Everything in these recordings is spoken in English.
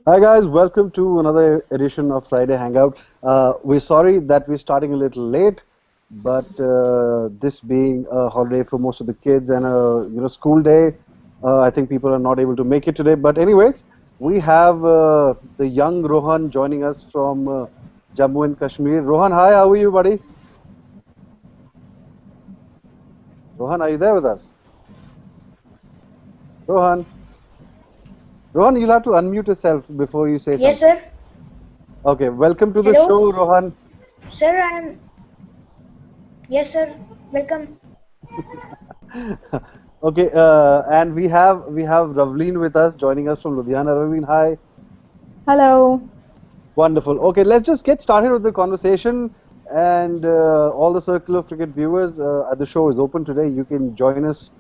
Hi guys, welcome to another edition of Friday Hangout. We're sorry that we're starting a little late, but this being a holiday for most of the kids and a school day, I think people are not able to make it today. But anyways, we have the young Rohan joining us from Jammu and Kashmir. Rohan, hi, how are you, buddy? Rohan, are you there with us? Rohan, Rohan, you'll have to unmute yourself before you say Yes, something. sir. Okay, welcome to the Hello, show, Rohan. sir. Yes, sir. Welcome. Okay, and we have Ravleen with us, joining us from Ludhiana. Ravleen, hi. Hello. Wonderful. Okay, let's just get started with the conversation. And all the Circle of Cricket viewers, the show is open today. You can join us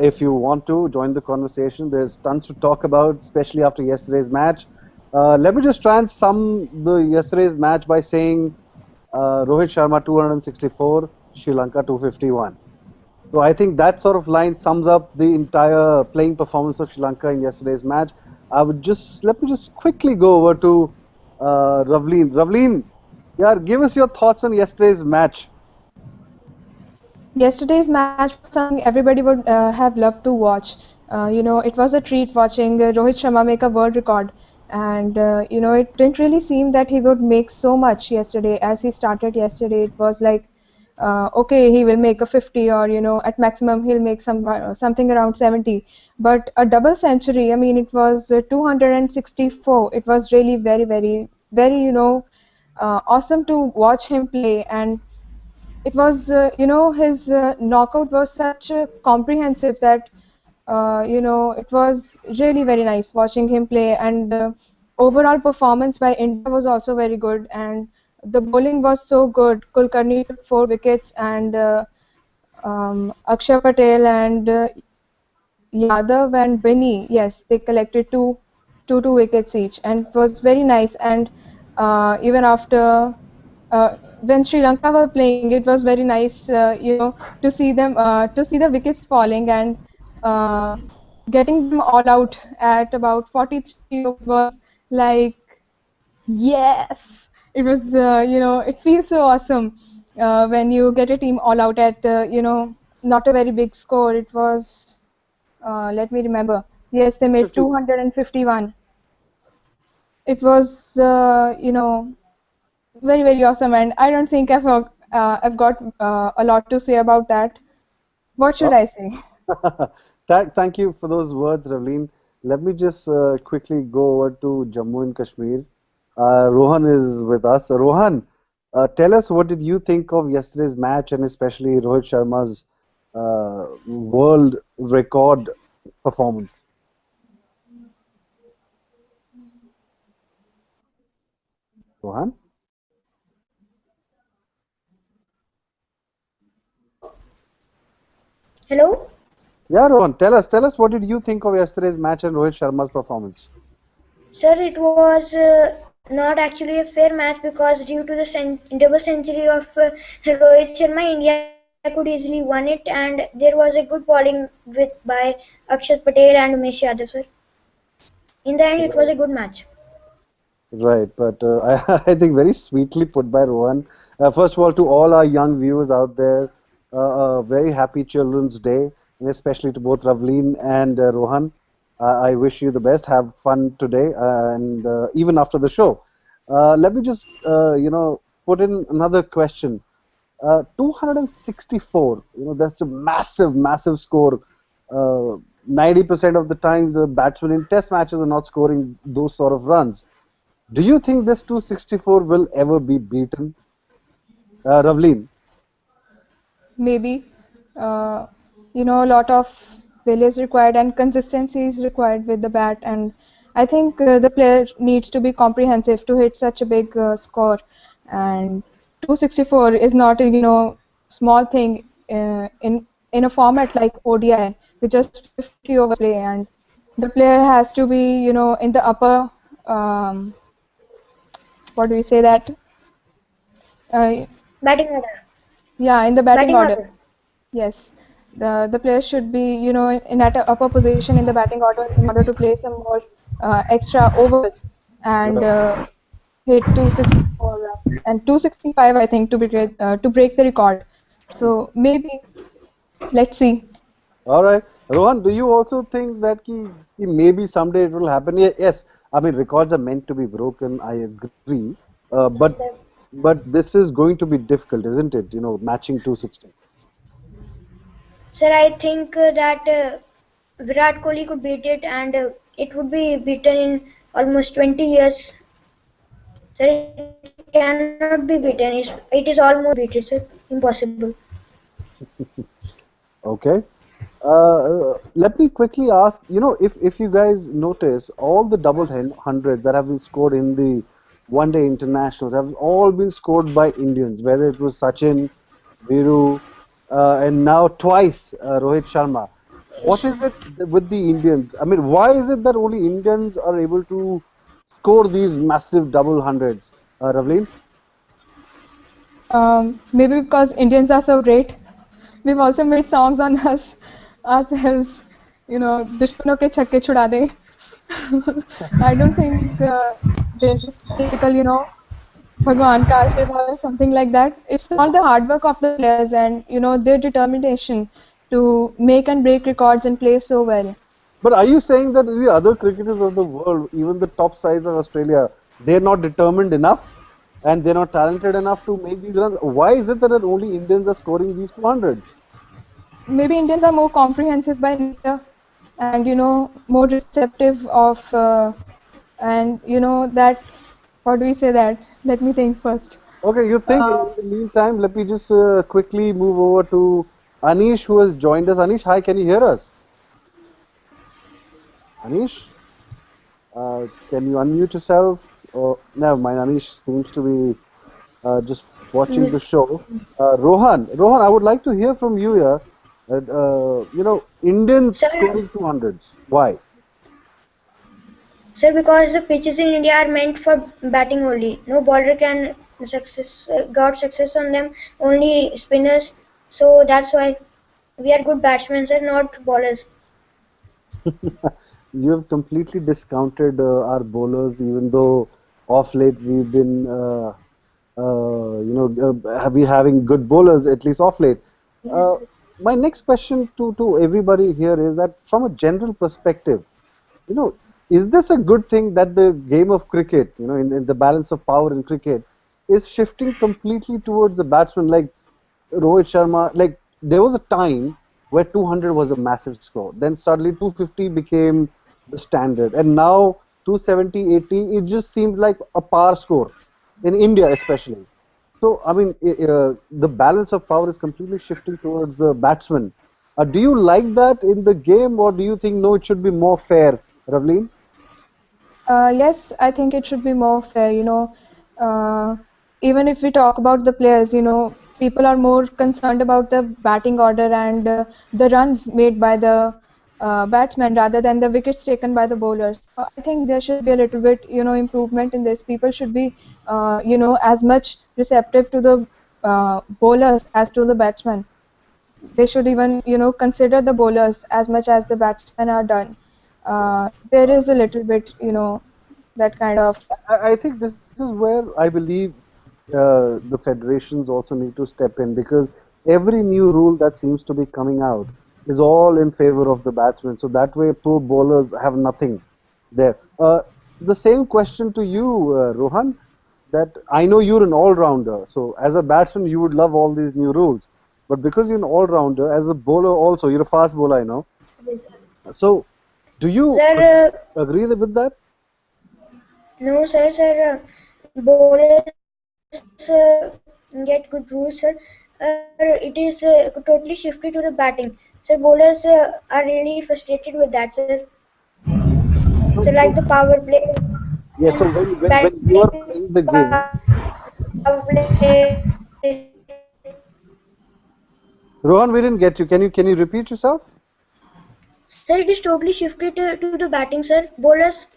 if you want to join the conversation. There's tons to talk about, especially after yesterday's match. Let me just try and sum the yesterday's match by saying Rohit Sharma 264, Sri Lanka 251. So I think that sort of line sums up the entire playing performance of Sri Lanka in yesterday's match. Let me just quickly go over to Ravleen. Ravleen, yeah, give us your thoughts on yesterday's match. Yesterday's match was something everybody would have loved to watch. It was a treat watching Rohit Sharma make a world record. And, it didn't really seem that he would make so much yesterday. As he started yesterday, it was like, okay, he will make a 50 or, at maximum he'll make something around 70. But a double century, I mean, it was 264. It was really very, very, very, awesome to watch him play. And it was his knockout was such comprehensive that it was really very nice watching him play, and overall performance by India was also very good, and the bowling was so good. Kulkarni took 4 wickets, and Akshay Patel and Yadav and Binny, yes, they collected two wickets each, and it was very nice. And even after when Sri Lanka were playing, it was very nice, to see the wickets falling and uh, getting them all out at about 43 overs was like, yes, it was, it feels so awesome when you get a team all out at, not a very big score. It was, let me remember. Yes, they made 50. 251. It was, very, very awesome, and I don't think I've got a lot to say about that. What should Oh. I say? Thank you for those words, Ravleen. Let me just quickly go over to Jammu and Kashmir. Rohan is with us. Rohan, tell us, what did you think of yesterday's match, and especially Rohit Sharma's world record performance? Rohan? Hello, Yeah, Rohan, tell us what did you think of yesterday's match and Rohit Sharma's performance? sir. It was not actually a fair match because due to the double century of Rohit Sharma, India could easily won it, and there was a good bowling with by Akshat Patel and Umesh Yadav, sir. In the end, it was a Right, good match. right, but I think very sweetly put by Rohan. First of all, to all our young viewers out there, a very happy Children's Day, and especially to both Ravleen and Rohan. I wish you the best. Have fun today, and even after the show. Let me just, put in another question. 264, that's a massive, massive score. 90% of the times, the batsmen in test matches are not scoring those sort of runs. Do you think this 264 will ever be beaten? Ravleen? Maybe, uh, a lot of will is required and consistency is required with the bat, and I think the player needs to be comprehensive to hit such a big score. And 264 is not a small thing in a format like ODI with just 50 overs play, and the player has to be in the upper, um, what do we say that, uh, Batting order. yeah, in the batting Batting order. order. Yes, the player should be in at a upper position in the batting order in order to play some more extra overs. and hit 264 and 265, I think, to break the record. So maybe let's see. All right, Rohan, do you also think that maybe someday it will happen? Yes, I mean records are meant to be broken. I agree, Yes, sir. but this is going to be difficult, isn't it? You know, matching 260. Sir, I think that Virat Kohli could beat it, and it would be beaten in almost 20 years. Sir, it cannot be beaten. It is almost beaten, sir. Impossible. Okay. Let me quickly ask, you know, if you guys notice, all the hundreds that have been scored in the one day internationals have all been scored by Indians, whether it was Sachin, Viru, and now twice Rohit Sharma. What is it with the Indians? I mean, why is it that only Indians are able to score these massive double hundreds? Ravleen? Maybe because Indians are so great. We've also made songs on us ourselves. दुश्मनों के छक्के छुड़ा दे. I don't think they're just typical, भगवान का आशीर्वाद or something like that. It's all the hard work of the players and their determination to make and break records and play so well. But are you saying that the other cricketers of the world, even the top sides of Australia, they're not determined enough and they're not talented enough to make these runs? Why is it that only Indians are scoring these 200s? Maybe Indians are more comprehensive by nature and more receptive of and that how do we say that? Let me think first. Okay, you think Uh, in the meantime, let me just quickly move over to Anish who has joined us. Anish, hi, can you hear us? Anish, can you unmute yourself? Oh, never mind, Anish seems to be just watching the show. Rohan, I would like to hear from you here. You know, Indians Sir, scoring 200s. Why? sir, because the pitches in India are meant for batting only. No bowler can got success on them. Only spinners. So that's why we are good batsmen, sir, not bowlers. You have completely discounted our bowlers, even though off late we've been, have we having good bowlers at least off late. Yes, Uh, sir. my next question to everybody here is that from a general perspective, you know, is this a good thing that the game of cricket, you know, in the balance of power in cricket, is shifting completely towards the batsman? Like Rohit Sharma, like there was a time where 200 was a massive score. Then suddenly 250 became the standard. And now 270, 80, it just seems like a par score in India, especially. So, I mean, the balance of power is completely shifting towards the batsman. Do you like that in the game, or do you think no, it should be more fair, Ravleen? Yes, I think it should be more fair. Uh, Even if we talk about the players, people are more concerned about the batting order and the runs made by the batsmen rather than the wickets taken by the bowlers. So I think there should be a little bit, improvement in this. People should be, as much receptive to the bowlers as to the batsmen. They should even consider the bowlers as much as the batsmen are done. There is a little bit that kind of I think this is where I believe the federations also need to step in because every new rule that seems to be coming out is all in favor of the batsmen. So that way, poor bowlers have nothing there. The same question to you, Rohan, that I know you're an all-rounder. So as a batsman, you would love all these new rules. But because you're an all-rounder, as a bowler also, you're a fast bowler, I know. So do you Sir, agree with that? no, sir. Bowlers get good rules, sir. It is totally shifted to the batting. Sir, bowlers are really frustrated with that, sir. So, So, like the so power play yeah, so and when you batting are playing the power game, play. Rohan, we didn't get you. Can you repeat yourself? Sir, it is totally shifted to the batting, sir. Bowlers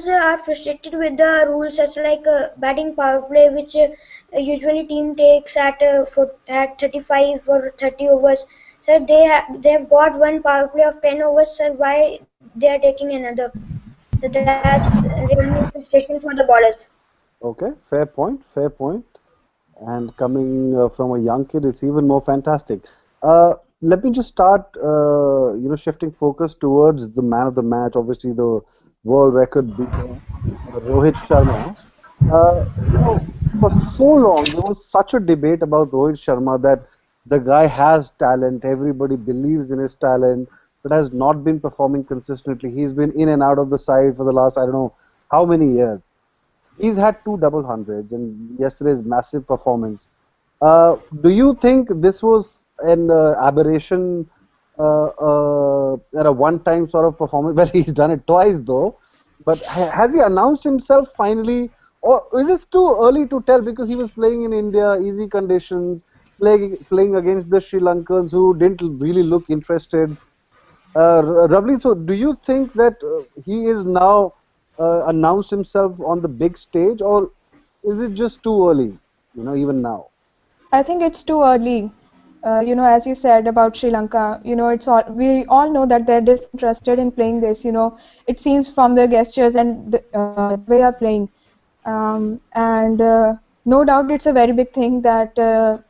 are frustrated with the rules as like batting power play, which usually team takes at 35 or 30 overs. Sir, they have got one power play of 10 overs. Sir, why they are taking another? So that's really frustration for the bowlers. Okay, fair point, fair point. And coming from a young kid, it's even more fantastic. Let me just start, shifting focus towards the man of the match, obviously the world record beater, Rohit Sharma. For so long, there was such a debate about Rohit Sharma that the guy has talent, everybody believes in his talent, but has not been performing consistently. He's been in and out of the side for the last, I don't know how many years. He's had two double hundreds and yesterday's massive performance. Do you think this was an aberration at a one-time sort of performance? Well, he's done it twice though. But has he announced himself finally, or is it too early to tell because he was playing in India, easy conditions, playing against the Sri Lankans who didn't really look interested? Ravli, so do you think that he is now announced himself on the big stage, or is it just too early? Even now. I think it's too early. As you said about Sri Lanka, it's all we all know that they're disinterested in playing this. It seems from their gestures and the way they're playing. And no doubt it's a very big thing that Rohit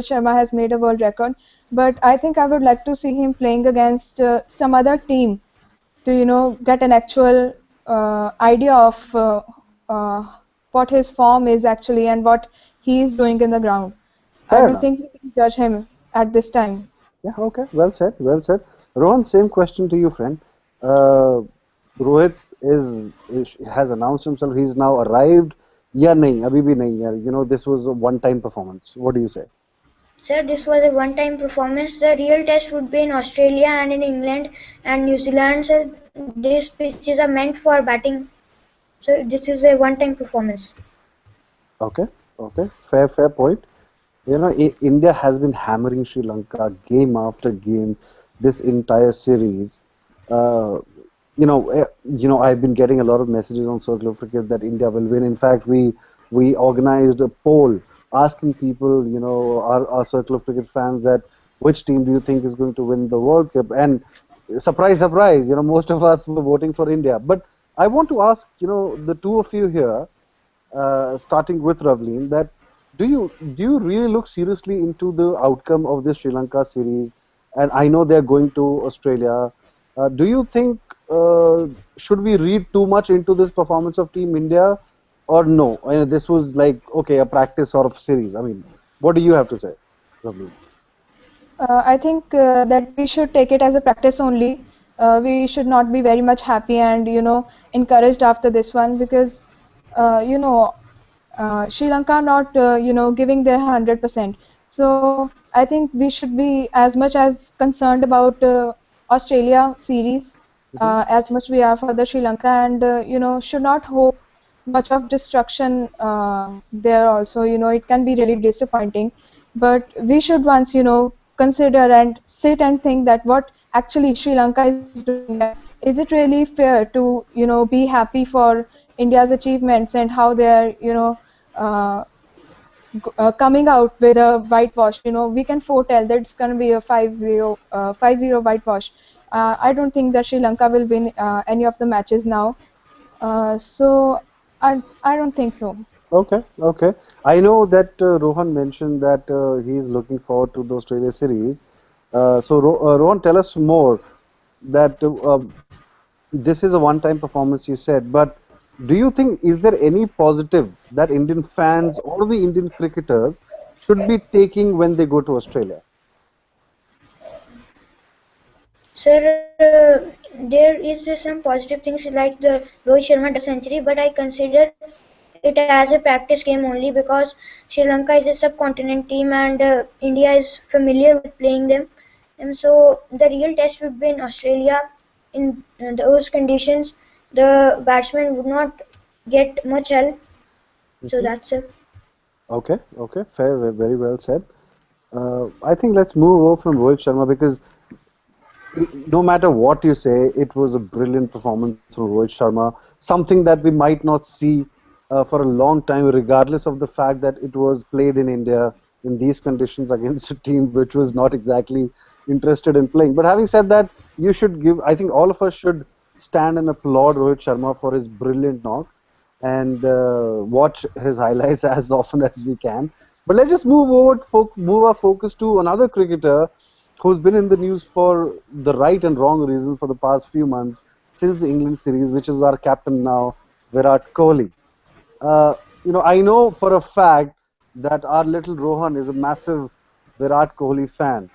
Sharma has made a world record. But I think I would like to see him playing against some other team to get an actual idea of uh, what his form is actually and what he is doing in the ground. I Fair don't enough. think we can judge him at this time. Yeah, okay. Well said. Well said. Rohan, same question to you, friend. Uh, Rohit has announced himself. He's now arrived. Yeah, nahi, abhi bhi nahi. Yaar. This was a one-time performance. What do you say? Sir, this was a one-time performance. The real test would be in Australia and in England and New Zealand. Sir, these pitches are meant for batting. So this is a one-time performance. Okay. Okay. Fair point. India has been hammering Sri Lanka game after game this entire series. Uh, I've been getting a lot of messages on Circle of Cricket that India will win. In fact, we organized a poll asking people, our Circle of Cricket fans, that which team do you think is going to win the World Cup? And surprise, surprise, most of us were voting for India. But I want to ask, the two of you here, starting with Ravleen, that do you really look seriously into the outcome of this Sri Lanka series? And I know they're going to Australia. Do you think should we read too much into this performance of Team India, or no? This was like okay, a practice sort of series. I mean, what do you have to say, Ravleen? I think that we should take it as a practice only. We should not be very much happy and encouraged after this one because Sri Lanka not giving their 100%. So I think we should be as much as concerned about Australia series Hmm. as much we are for the Sri Lanka and should not hope much of destruction there also. It can be really disappointing, but we should once consider and sit and think that what actually Sri Lanka is doing, and is it really fair to be happy for India's achievements and how they're uh, coming out with a whitewash. We can foretell that it's going to be a 5-0 5-0 whitewash. I don't think that Sri Lanka will win any of the matches now. So I don't think so. Okay, okay. I know that Rohan mentioned that he's looking forward to the Australia series. Rohan, tell us more. That this is a one-time performance, you said, but do you think is there any positive that Indian fans or the Indian cricketers should be taking when they go to Australia? Sir, there is some positive things like the Rohit Sharma double century, but I consider it as a practice game only because Sri Lanka is a subcontinent team and India is familiar with playing them. And so the real test would be in Australia. In those conditions, the batsman would not get much help. So Hmm. that's it. Okay, okay, fair, very well said. I think let's move over from Rohit Sharma because no matter what you say, it was a brilliant performance from Rohit Sharma. Something that we might not see for a long time, regardless of the fact that it was played in India in these conditions against a team which was not exactly interested in playing. But having said that, you should give. I think all of us should stand and applaud Rohit Sharma for his brilliant knock and watch his highlights as often as we can. But let's just move our focus to another cricketer who's been in the news for the right and wrong reasons for the past few months since the England series, which is our captain now, Virat Kohli. I know for a fact that our little Rohan is a massive Virat Kohli fan,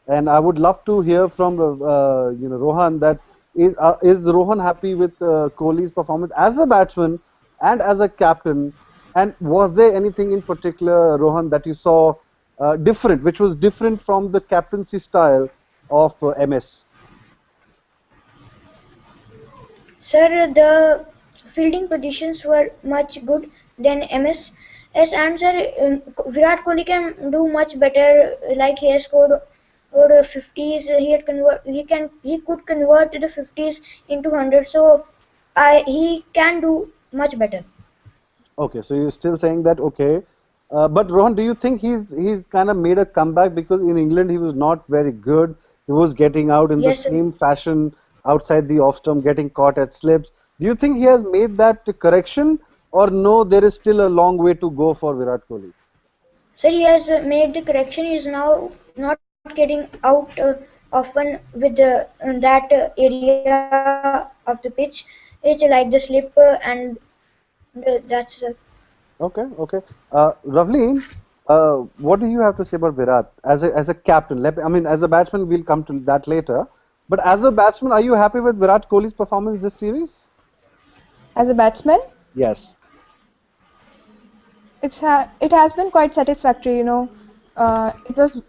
and I would love to hear from Rohan that is Rohan happy with Kohli's performance as a batsman and as a captain, and was there anything in particular, Rohan, that you saw different, which was different from the captaincy style of MS? Sir, the fielding positions were much good than MS. Yes, and sir, Virat Kohli can do much better. Like he has scored 50s. He could convert the 50s into 100. So he can do much better. Okay, so you're still saying that, okay. But Rohan, do you think he's kind of made a comeback because in England he was not very good. He was getting out in the Yes, sir. same fashion outside the off stump, getting caught at slips. Do you think he has made that correction, or no? There is still a long way to go for Virat Kohli. Sir, he has made the correction. He is now not getting out often with that area of the pitch. It's like the slip and that's Okay, okay. Ravleen, what do you have to say about Virat as a captain? I mean, as a batsman, we'll come to that later. But as a batsman, are you happy with Virat Kohli's performance this series? As a batsman, Yes. it has been quite satisfactory. It was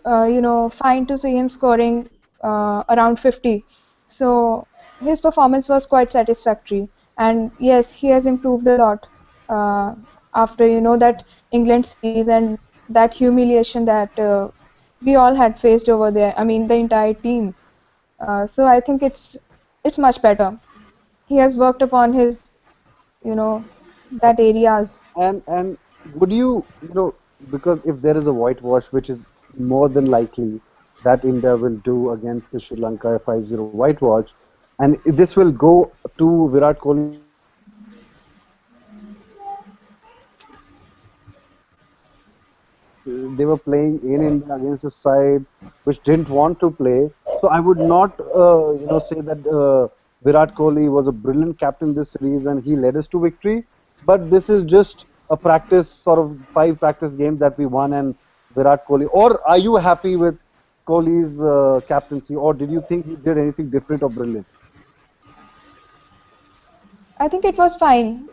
fine to see him scoring around 50. So his performance was quite satisfactory, and yes, he has improved a lot uh, after that England series and that humiliation that we all had faced over there. I mean, the entire team. So I think it's much better. He has worked upon his you know that areas. And would because if there is a whitewash, which is more than likely that India will do against the Sri Lanka 5-0 whitewash, and this will go to Virat Kohli's credit, they were playing in India against a side which didn't want to play. So I would not, say that Virat Kohli was a brilliant captain this series and he led us to victory. But this is just a practice, sort of 5 practice games that we won and Virat Kohli. Or are you happy with Kohli's captaincy, or did you think he did anything different or brilliant? I think it was fine.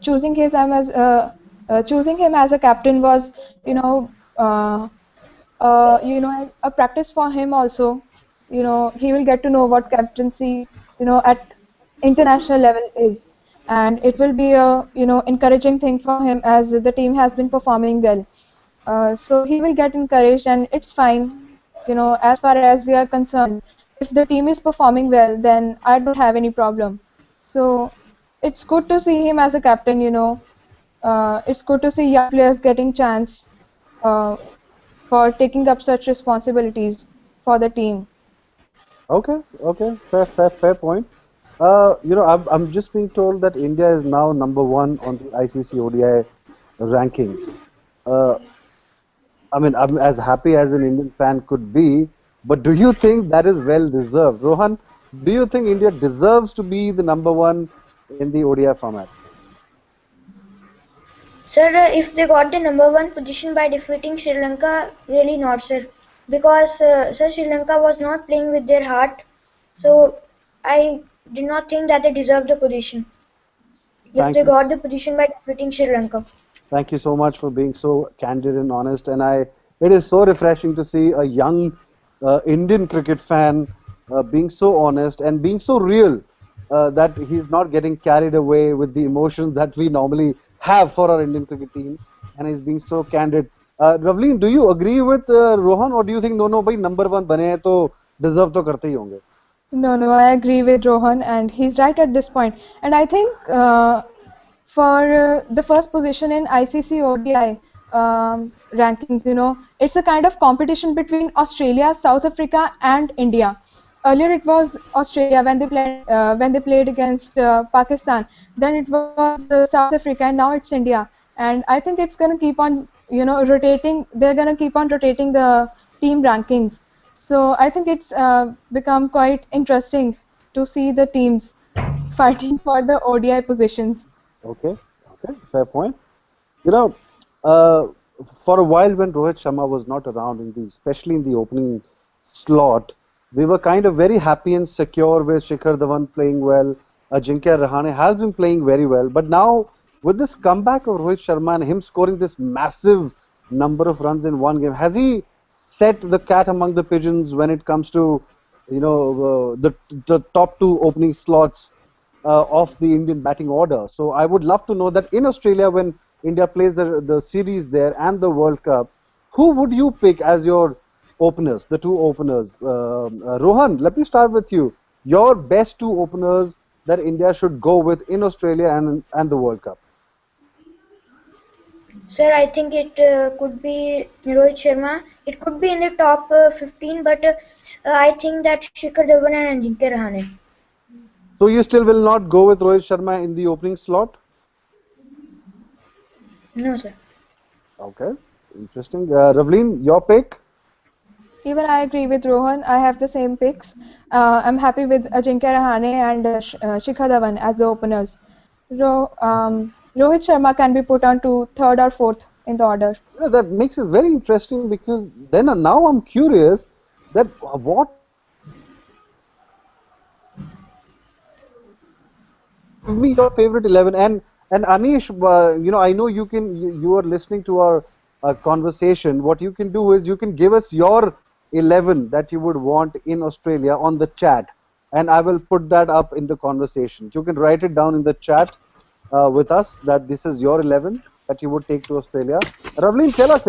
Choosing him as a captain was, a practice for him also. He will get to know what captaincy, at international level is, and it will be a, encouraging thing for him as the team has been performing well. So he will get encouraged, and it's fine. As far as we are concerned, if the team is performing well, then I don't have any problem. So it's good to see him as a captain. It's good to see young players getting chance uh, for taking up such responsibilities for the team. Okay, okay, fair point. I'm just being told that India is now number 1 on the ICC ODI rankings. Uh, I mean, I'm as happy as an Indian fan could be, but do you think that is well deserved? Rohan, do you think India deserves to be the number 1 in the ODI format? Sir, if they got the number one position by defeating Sri Lanka, really not, sir. Because sir, Sri Lanka was not playing with their heart. So I did not think that they deserved the position. If Thank they you. got the position by defeating Sri Lanka. Thank you so much for being so candid and honest. And it is so refreshing to see a young Indian cricket fan being so honest and being so real that he's not getting carried away with the emotions that we normally have for our Indian cricket team. And he's being so candid. Ravleen, do you agree with Rohan, or do you think no, bhai number 1 bane hai to deserve to karte hi honge? No, no, I agree with Rohan, and he's right at this point. And I think for the first position in ICC ODI rankings, it's a kind of competition between Australia, South Africa, and India. earlier it was Australia when they played against Pakistan. Then it was South Africa, and now it's India. And I think it's gonna keep on, rotating. They're gonna keep on rotating the team rankings. So I think it's become quite interesting to see the teams fighting for the ODI positions. Okay, okay, fair point. You know, uh, for a while when Rohit Sharma was not around, especially in the opening slot, we were kind of very happy and secure with Shikhar Dhawan playing well. Ajinkya Rahane has been playing very well, but now with this comeback of Rohit Sharma and him scoring this massive number of runs in one game, has he set the cat among the pigeons when it comes to the top two opening slots of the Indian batting order? So I would love to know that in Australia, when India plays the series there and the World Cup, who would you pick as your openers, the two openers? Rohan, let me start with you. Your best two openers that India should go with in Australia and the World Cup. Sir, I think it could be Rohit Sharma. It could be in the top 15, but I think that Shikhar Dhawan and Ajinkya Rahane. So you still will not go with Rohit Sharma in the opening slot? No, sir. Okay, interesting. Ravleen, your pick? Even I agree with Rohan. I have the same picks. I'm happy with Ajinkya Rahane and Shikhar Dhawan as the openers. Rohit Sharma can be put on to third or fourth in the order. That makes it very interesting because then now I'm curious that what give me your favorite 11 and Anish, I know you are listening to our conversation. What you can do is you can give us your 11 that you would want in Australia on the chat, and I will put that up in the conversation. You can write it down in the chat with us that this is your 11 that you would take to Australia. Ravleen, tell us,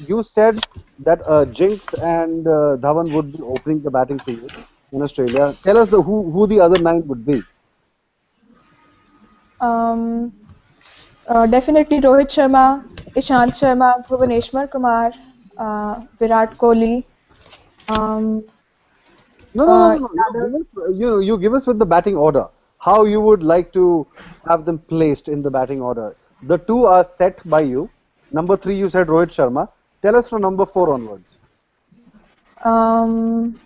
you said that Jinx and Dhawan would be opening the batting for you in Australia. Tell us who the other 9 would be. Um, Definitely Rohit Sharma, Ishant Sharma, Bhuvaneshwar Kumar, Virat Kohli. Um, No. Yadav. You give us with the batting order. How you would like to have them placed in the batting order. The two are set by you. Number 3, you said Rohit Sharma. Tell us from number 4 onwards. Um,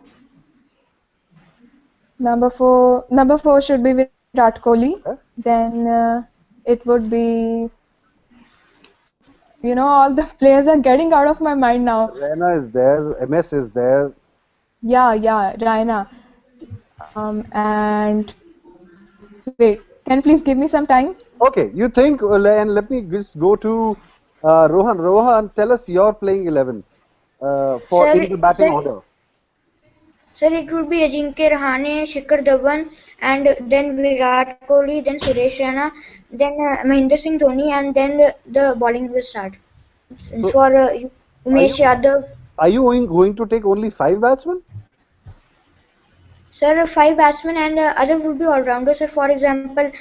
Number four should be Virat Kohli. Okay. Then it would be, all the players are getting out of my mind now. Raina is there. MS is there. Yeah, Raina. And wait, can you please give me some time? Okay, you think, and let me just go to Rohan. Rohan, tell us your playing 11 for in the batting order. Sir, it would be Ajinkya Rahane, Shikhar Dhawan, and then Virat Kohli, then Suresh Raina, then Mahendra Singh Dhoni, and then the bowling will start. So, For are Umesh you Yadav. are you going to take only 5 batsmen? Sir, 5 batsmen and other would be all-rounders. Sir, for example,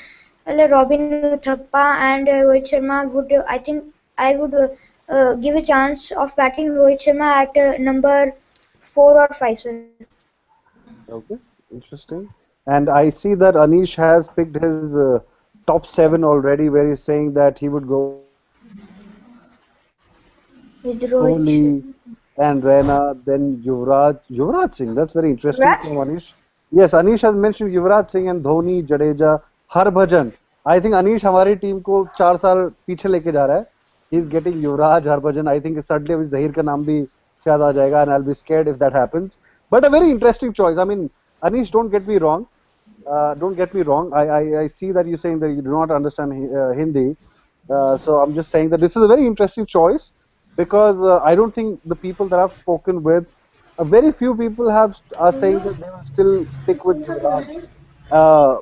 Robin Thappa and Rohit Sharma would, I think, I would give a chance of batting Rohit Sharma at number 4 or 5, sir. Okay, interesting. And I see that Anish has picked his top 7 already, where he's saying that he would go With Rohit Kohli Sharma. and Raina, then Yuvraj Singh. That's very interesting Yuvraj? from Anish. Yes, Anish has mentioned Yuvraj Singh and Dhoni, Jadeja, Harbhajan. I think Anish हमारी team को 4 साल पीछे लेके जा रहा है. He's getting Yuvraj, Harbhajan. I think suddenly अभी Zahir का नाम भी शायद आ जाएगा, and I'll be scared if that happens. But a very interesting choice. I mean, Anish, don't get me wrong. Don't get me wrong. I see that you're saying that you do not understand Hindi. So I'm just saying that this is a very interesting choice because I don't think the people that I've spoken with, very few people are saying that they will still stick with Yuvraj.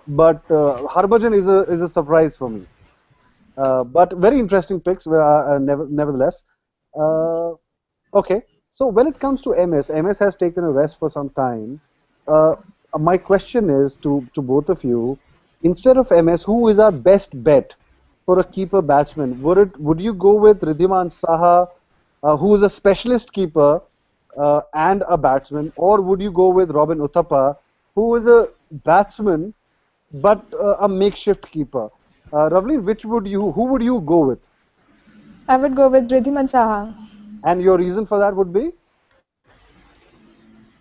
But Harbhajan is a surprise for me. But very interesting picks, nevertheless. Uh, Okay, so when it comes to MS has taken a rest for some time. Uh, my question is to both of you, instead of MS, who is our best bet for a keeper batsman? Would you go with Ridhiman Saha, who is a specialist keeper, and a batsman, or would you go with Robin Uthappa, who is a batsman but a makeshift keeper? Ravleen, who would you go with? I would go with Ridhiman Saha. And your reason for that would be?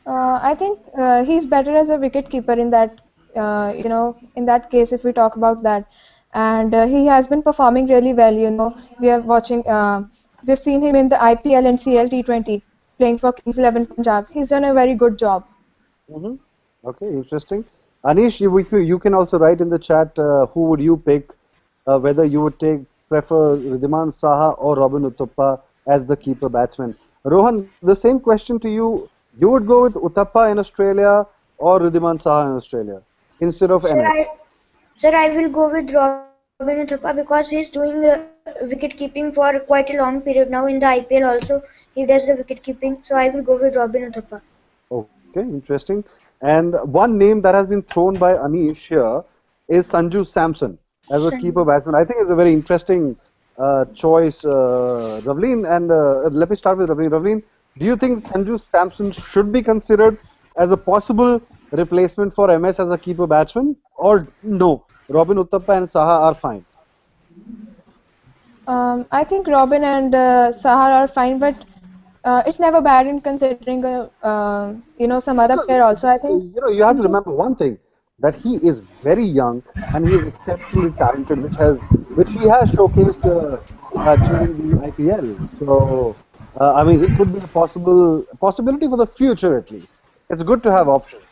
I think he's better as a wicket keeper in that, in that case, if we talk about that. And he has been performing really well. We are watching, we've seen him in the IPL and CL T20 playing for Kings 11 Punjab. He's done a very good job. Hmm. Okay, interesting. Anish, you can also write in the chat who would you pick, whether you would prefer Ridhiman Saha or Robin Uthappa as the keeper batsman. Rohan, the same question to you. You would go with Uthappa in Australia or Ridhiman Saha in Australia instead of Sir, MS? I will go with Robin Uthappa because he's doing wicket keeping for quite a long period now. In the IPL also, he does the wicket keeping. So I will go with Robin Uthappa. Okay, interesting. And one name that has been thrown by Anish here is Sanju Samson as a keeper batsman. I think it's a very interesting choice, Ravleen. And let me start with Ravleen. Ravleen, do you think Sanju Samson should be considered as a possible replacement for MS as a keeper batsman? Or no, Robin Uthappa and Saha are fine? I think Robin and Sahar are fine, but it's never bad in considering, some other player also. I think You have to Sanju. remember one thing, that he is very young and he is exceptionally talented, which he has showcased during the IPL. So I mean, he could be a possibility for the future at least. It's good to have options.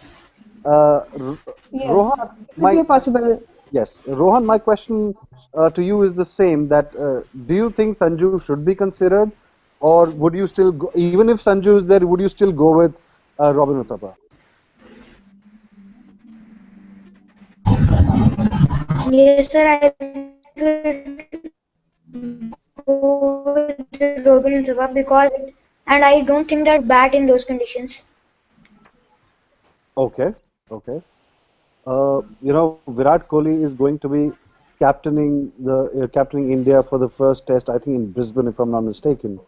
Yes, Rohan, it could be a possible. yes, Rohan, my question to you is the same. That do you think Sanju should be considered, or would you still go, even if Sanju is there, would you still go with Robin Uthappa? Yes, sir, I will go with Robin Uthappa because and I don't think that bat in those conditions. Okay, okay. Virat Kohli is going to be captaining India for the first test, I think in Brisbane, if I'm not mistaken.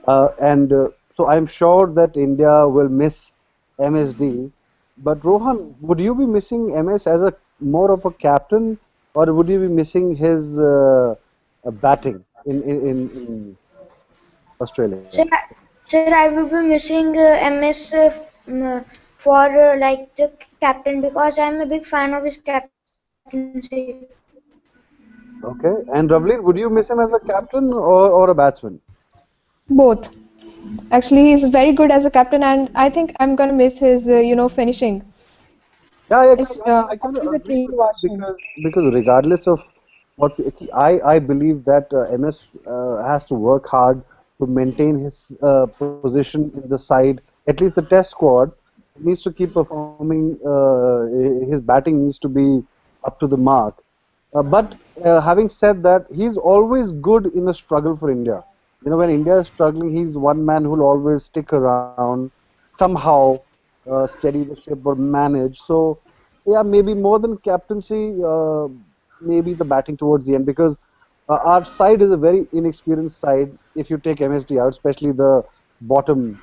And so I'm sure that India will miss MSD. But Rohan, would you be missing MS as a more of a captain, or would you be missing his batting in Australia? Sir, I will be missing MS for like the captain because I'm a big fan of his captaincy. Okay. And Ravleen, would you miss him as a captain or a batsman? Both. Actually, he's very good as a captain, and I think I'm gonna miss his, finishing. Yeah, It's I kind of always a agree treat with to that watch him. because regardless of see, I believe that MS has to work hard to maintain his position in the side, at least the Test squad. He needs to keep performing. His batting needs to be up to the mark. But having said that, he's always good in a struggle for India. When India is struggling, he's one man who'll always stick around, somehow steady the ship or manage. So, yeah, maybe more than captaincy, maybe the batting towards the end because our side is a very inexperienced side if you take MSD out, especially the bottom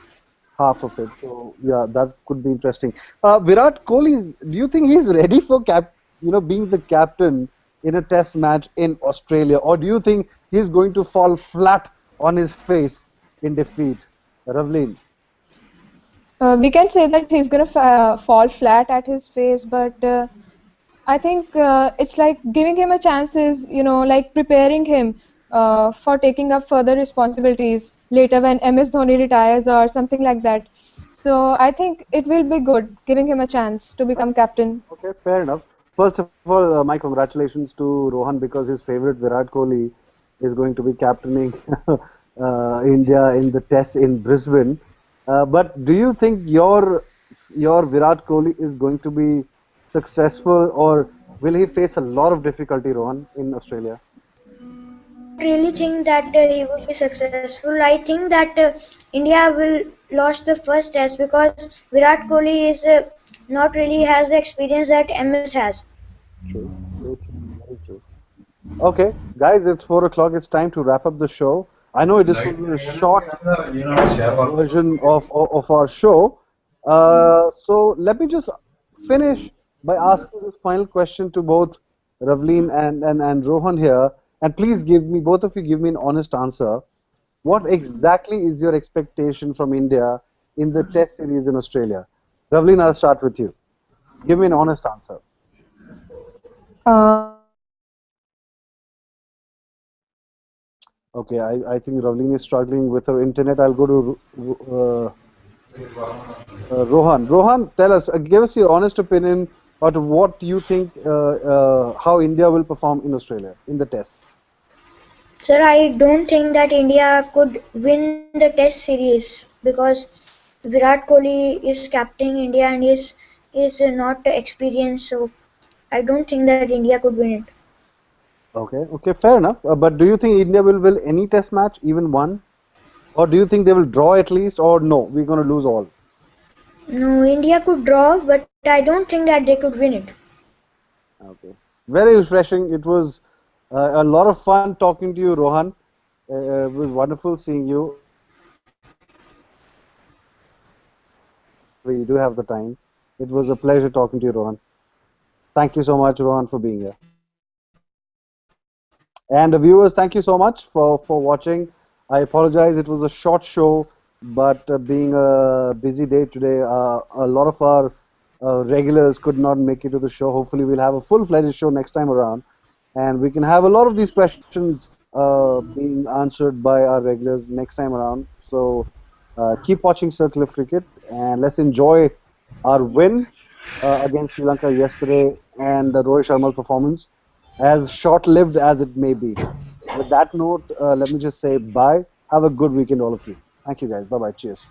half of it. So yeah, that could be interesting. Virat Kohli, do you think he's ready for being the captain in a Test match in Australia, or do you think he's going to fall flat on his face in defeat? Ravleen. We can say that he's gonna fall flat at his face, but I think it's like giving him a chance is, like preparing him for taking up further responsibilities later when MS Dhoni retires or something like that. So I think it will be good giving him a chance to become captain. Okay, fair enough. First of all, my congratulations to Rohan because his favorite Virat Kohli is going to be captaining India in the test in Brisbane. But do you think your Virat Kohli is going to be successful, or will he face a lot of difficulty, Rohan, in Australia? I don't really think that he would be successful. I think that India will lose the first test because Virat Kohli is not really has the experience that MS has. True, very true, very true. Okay, guys, it's 4 o'clock. It's time to wrap up the show. I know this was a short version of our show. So let me just finish by asking this final question to both Ravleen and Rohan here. And please give me, both of you, give me an honest answer. What exactly is your expectation from India in the Test series in Australia? Ravleen, I'll start with you. Give me an honest answer. Okay, I think Ravleen is struggling with her internet. I'll go to Rohan. Rohan, tell us, give us your honest opinion about what you think how India will perform in Australia in the test. Sir, I don't think that India could win the test series because Virat Kohli is captaining India and is not experienced, so I don't think that India could win it. Okay, okay, fair enough. But do you think India will win any test match, even one? Or do you think they will draw at least, or no, we're going to lose all? No, India could draw, but I don't think that they could win it. Okay, very refreshing. It was a lot of fun talking to you, Rohan. It was wonderful seeing you. We do have the time. It was a pleasure talking to you, Rohan. Thank you so much, Rohan, for being here. And the viewers, thank you so much for watching. I apologize, it was a short show, but being a busy day today, a lot of our regulars could not make it to the show. Hopefully, we'll have a full-fledged show next time around, and we can have a lot of these questions being answered by our regulars next time around. So keep watching Circle of Cricket, and let's enjoy our win against Sri Lanka yesterday and the Rohit Sharma performance, as short-lived as it may be. With that note, let me just say bye. Have a good weekend, all of you. Thank you, guys. Bye-bye. Cheers.